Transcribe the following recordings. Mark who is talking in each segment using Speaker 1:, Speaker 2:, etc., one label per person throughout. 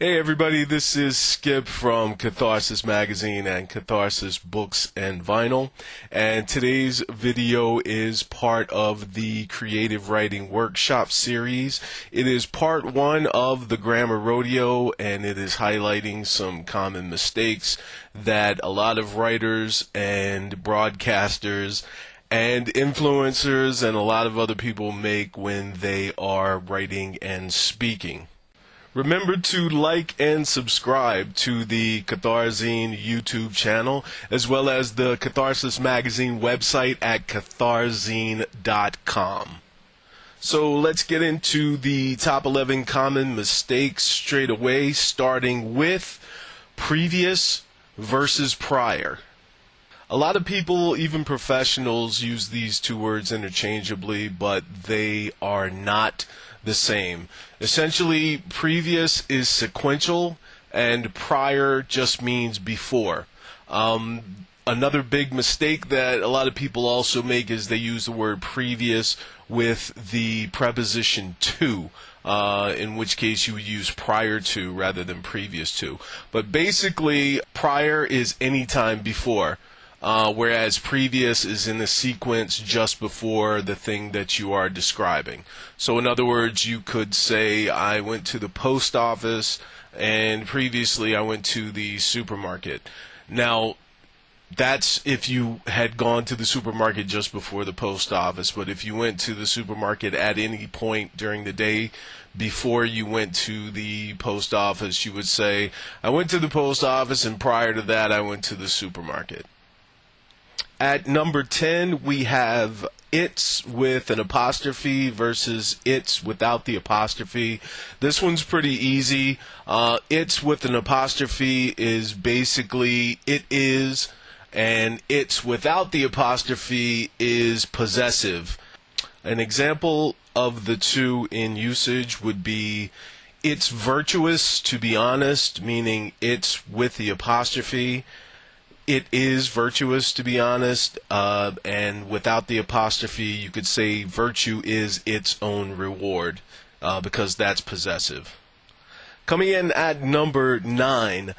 Speaker 1: Hey everybody, this is Skip from Catharsis Magazine and Catharsis Books and Vinyl, and today's video is part of the Creative Writing Workshop series. It is part one of the Grammar Rodeo, and it is highlighting some common mistakes that a lot of writers and broadcasters and influencers and a lot of other people make when they are writing and speaking. Remember to like and subscribe to the Catharzine YouTube channel, as well as the Catharsis Magazine website at catharzine.com. So let's get into the top 11 common mistakes straight away, starting with previous versus prior. A lot of people, even professionals, use these two words interchangeably, but they are not the same. Essentially, previous is sequential and prior just means before. Another big mistake that a lot of people also make is they use the word previous with the preposition to, in which case you would use prior to rather than previous to. But basically, prior is any time before. Whereas previous is in the sequence just before the thing that you are describing. So in other words, you could say, I went to the post office, and previously I went to the supermarket. Now, that's if you had gone to the supermarket just before the post office, but if you went to the supermarket at any point during the day before you went to the post office, you would say, I went to the post office, and prior to that I went to the supermarket. At number 10, we have it's with an apostrophe versus it's without the apostrophe. This one's pretty easy. It's with an apostrophe is basically it is, and it's without the apostrophe is possessive. An example of the two in usage would be it's virtuous to be honest, meaning it's with the apostrophe. It is virtuous to be honest, and without the apostrophe you could say virtue is its own reward, because that's possessive. Coming in at number 9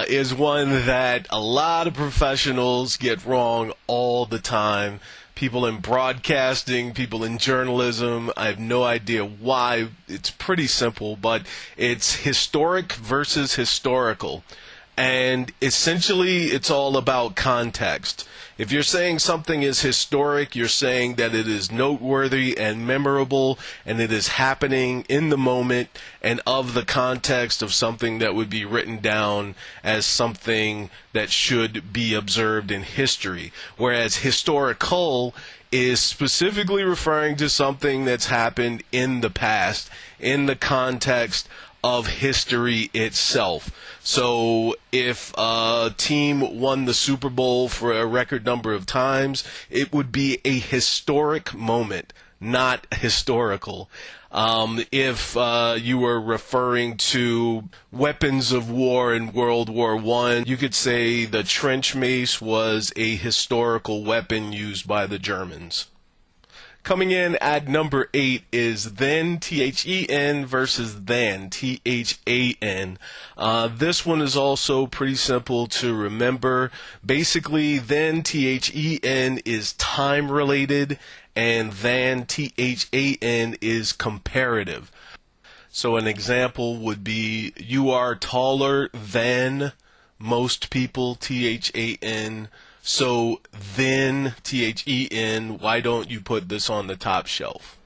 Speaker 1: is one that a lot of professionals get wrong all the time. People in broadcasting, people in journalism, I have no idea why. It's pretty simple, but it's historic versus historical. And essentially, it's all about context. If you're saying something is historic, you're saying that it is noteworthy and memorable, and it is happening in the moment and of the context of something that would be written down as something that should be observed in history. Whereas historical is specifically referring to something that's happened in the past, in the context of history itself. So if a team won the Super Bowl for a record number of times, it would be a historic moment, not historical. If you were referring to weapons of war in World War I, you could say the trench mace was a historical weapon used by the Germans. Coming in at number 8 is then, T-H-E-N, versus than, T-H-A-N. This one is also pretty simple to remember. Basically, then, T-H-E-N, is time-related, and than, T-H-A-N, is comparative. So an example would be, you are taller than most people, T-H-A-N. So then, T-H-E-N, why don't you put this on the top shelf?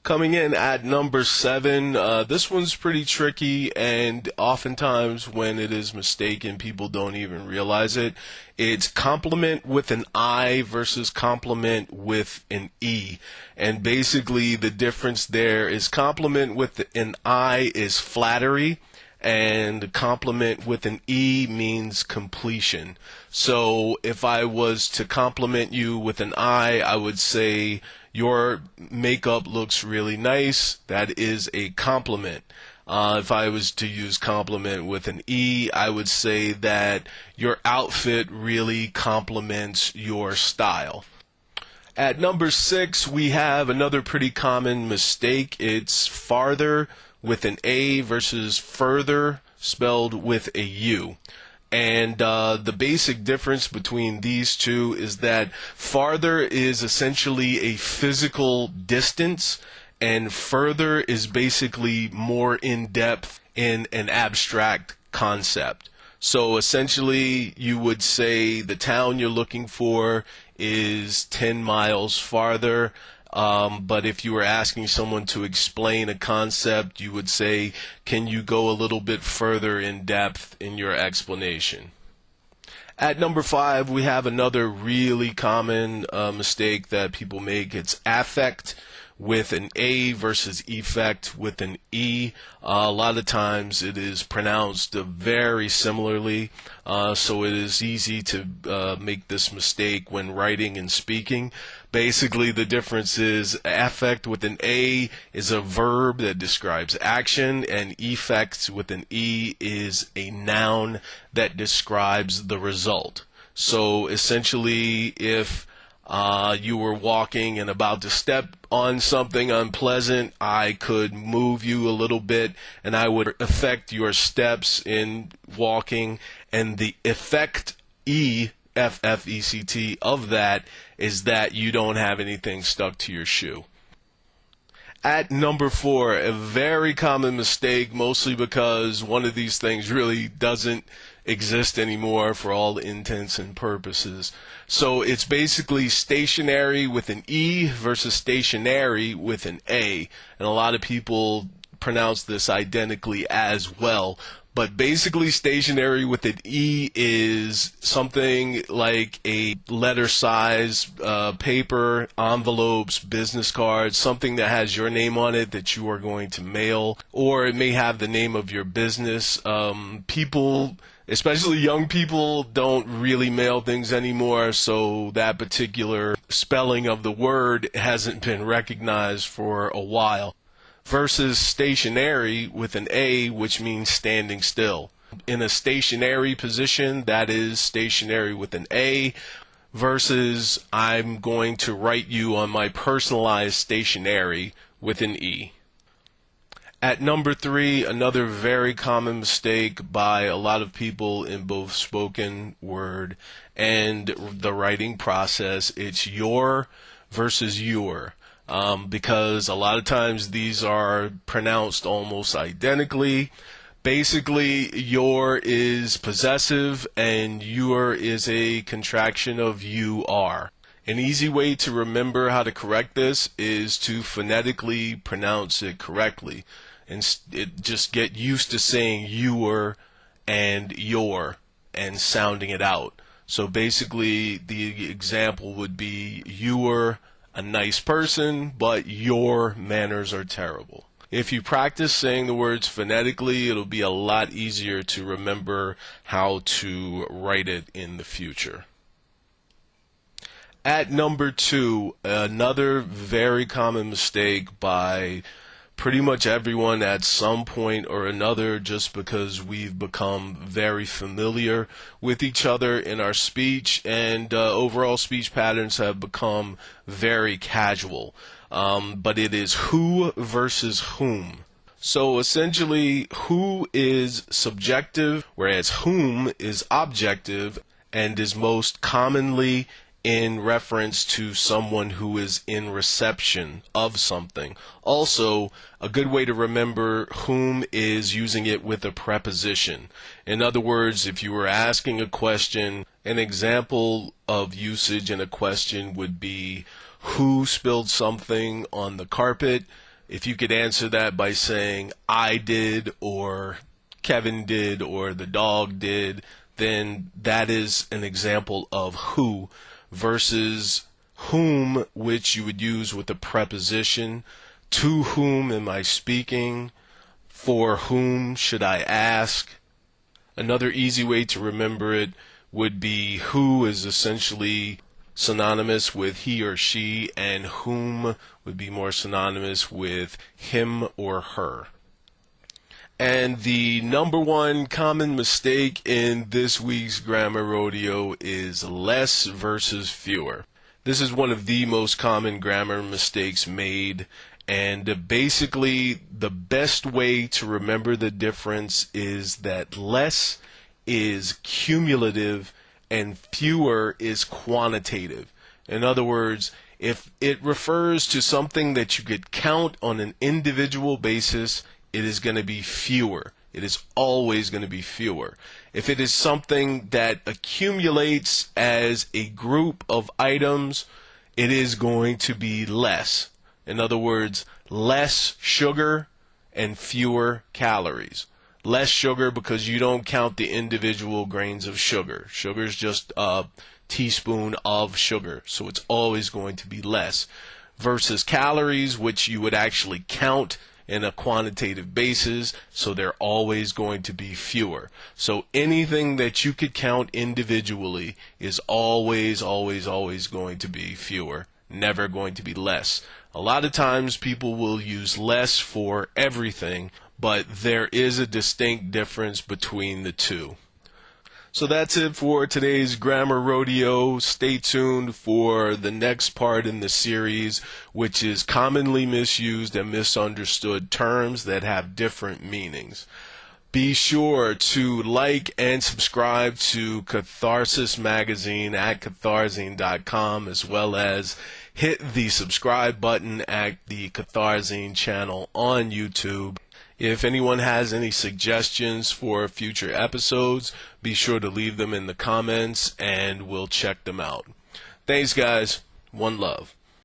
Speaker 1: Coming in at number 7, this one's pretty tricky, and oftentimes when it is mistaken, people don't even realize it. It's compliment with an I versus compliment with an E. And basically the difference there is compliment with an I is flattery, and compliment with an E means completion. So if I was to compliment you with an I would say, your makeup looks really nice. That is a compliment. If I was to use compliment with an E, I would say that your outfit really complements your style. At number 6, we have another pretty common mistake. It's farther with an A versus further spelled with a U. And the basic difference between these two is that farther is essentially a physical distance, and further is basically more in depth in an abstract concept. So essentially, you would say the town you're looking for is 10 miles farther. But if you were asking someone to explain a concept, you would say, can you go a little bit further in depth in your explanation? At number 5, we have another really common mistake that people make. It's affect with an A versus effect with an E. A lot of times it is pronounced very similarly, so it is easy to make this mistake when writing and speaking. Basically, the difference is affect with an A is a verb that describes action, and effect with an E is a noun that describes the result. So essentially, if you were walking and about to step on something unpleasant, I could move you a little bit and I would affect your steps in walking, and the effect E-F-F-E-C-T of that is that you don't have anything stuck to your shoe. At number 4, a very common mistake, mostly because one of these things really doesn't exist anymore for all intents and purposes. So it's basically stationary with an E versus stationary with an A. And a lot of people pronounce this identically as well. But basically, stationery with an E is something like a letter size paper, envelopes, business cards, something that has your name on it that you are going to mail, or it may have the name of your business. People, especially young people, don't really mail things anymore, so that particular spelling of the word hasn't been recognized for a while. Versus stationary with an A, which means standing still. In a stationary position, that is stationary with an A, versus I'm going to write you on my personalized stationery with an E. At number 3, another very common mistake by a lot of people in both spoken word and the writing process, it's your versus your. Because a lot of times these are pronounced almost identically. Basically, your is possessive and your is a contraction of you are. An easy way to remember how to correct this is to phonetically pronounce it correctly. And just get used to saying your and your and sounding it out. So basically, the example would be, you were a nice person, but your manners are terrible. If you practice saying the words phonetically, it'll be a lot easier to remember how to write it in the future. At number 2, another very common mistake by pretty much everyone at some point or another, just because we've become very familiar with each other in our speech, and overall speech patterns have become very casual. But it is who versus whom. So essentially, who is subjective, whereas whom is objective and is most commonly in reference to someone who is in reception of something. Also, a good way to remember whom is using it with a preposition. In other words, if you were asking a question, an example of usage in a question would be, who spilled something on the carpet? If you could answer that by saying, I did, or Kevin did, or the dog did, then that is an example of who, versus whom, which you would use with a preposition. To whom am I speaking? For whom should I ask? Another easy way to remember it would be who is essentially synonymous with he or she, and whom would be more synonymous with him or her. And the number 1 common mistake in this week's Grammar Rodeo is less versus fewer. This is one of the most common grammar mistakes made, And basically, the best way to remember the difference is that less is cumulative and fewer is quantitative. In other words, if it refers to something that you could count on an individual basis, it is going to be fewer. It is always going to be fewer. If it is something that accumulates as a group of items, it is going to be less. In other words, less sugar and fewer calories. Less sugar because you don't count the individual grains of sugar. Sugar is just a teaspoon of sugar, so it's always going to be less. Versus calories, which you would actually count in a quantitative basis, so they're always going to be fewer. So anything that you could count individually is always going to be fewer, never going to be less. A lot of times people will use less for everything, but there is a distinct difference between the two. So that's it for today's Grammar Rodeo. Stay tuned for the next part in the series, which is commonly misused and misunderstood terms that have different meanings. Be sure to like and subscribe to Catharsis Magazine at Catharzine.com, as well as hit the subscribe button at the Catharzine channel on YouTube. If anyone has any suggestions for future episodes, be sure to leave them in the comments and we'll check them out. Thanks, guys. One love.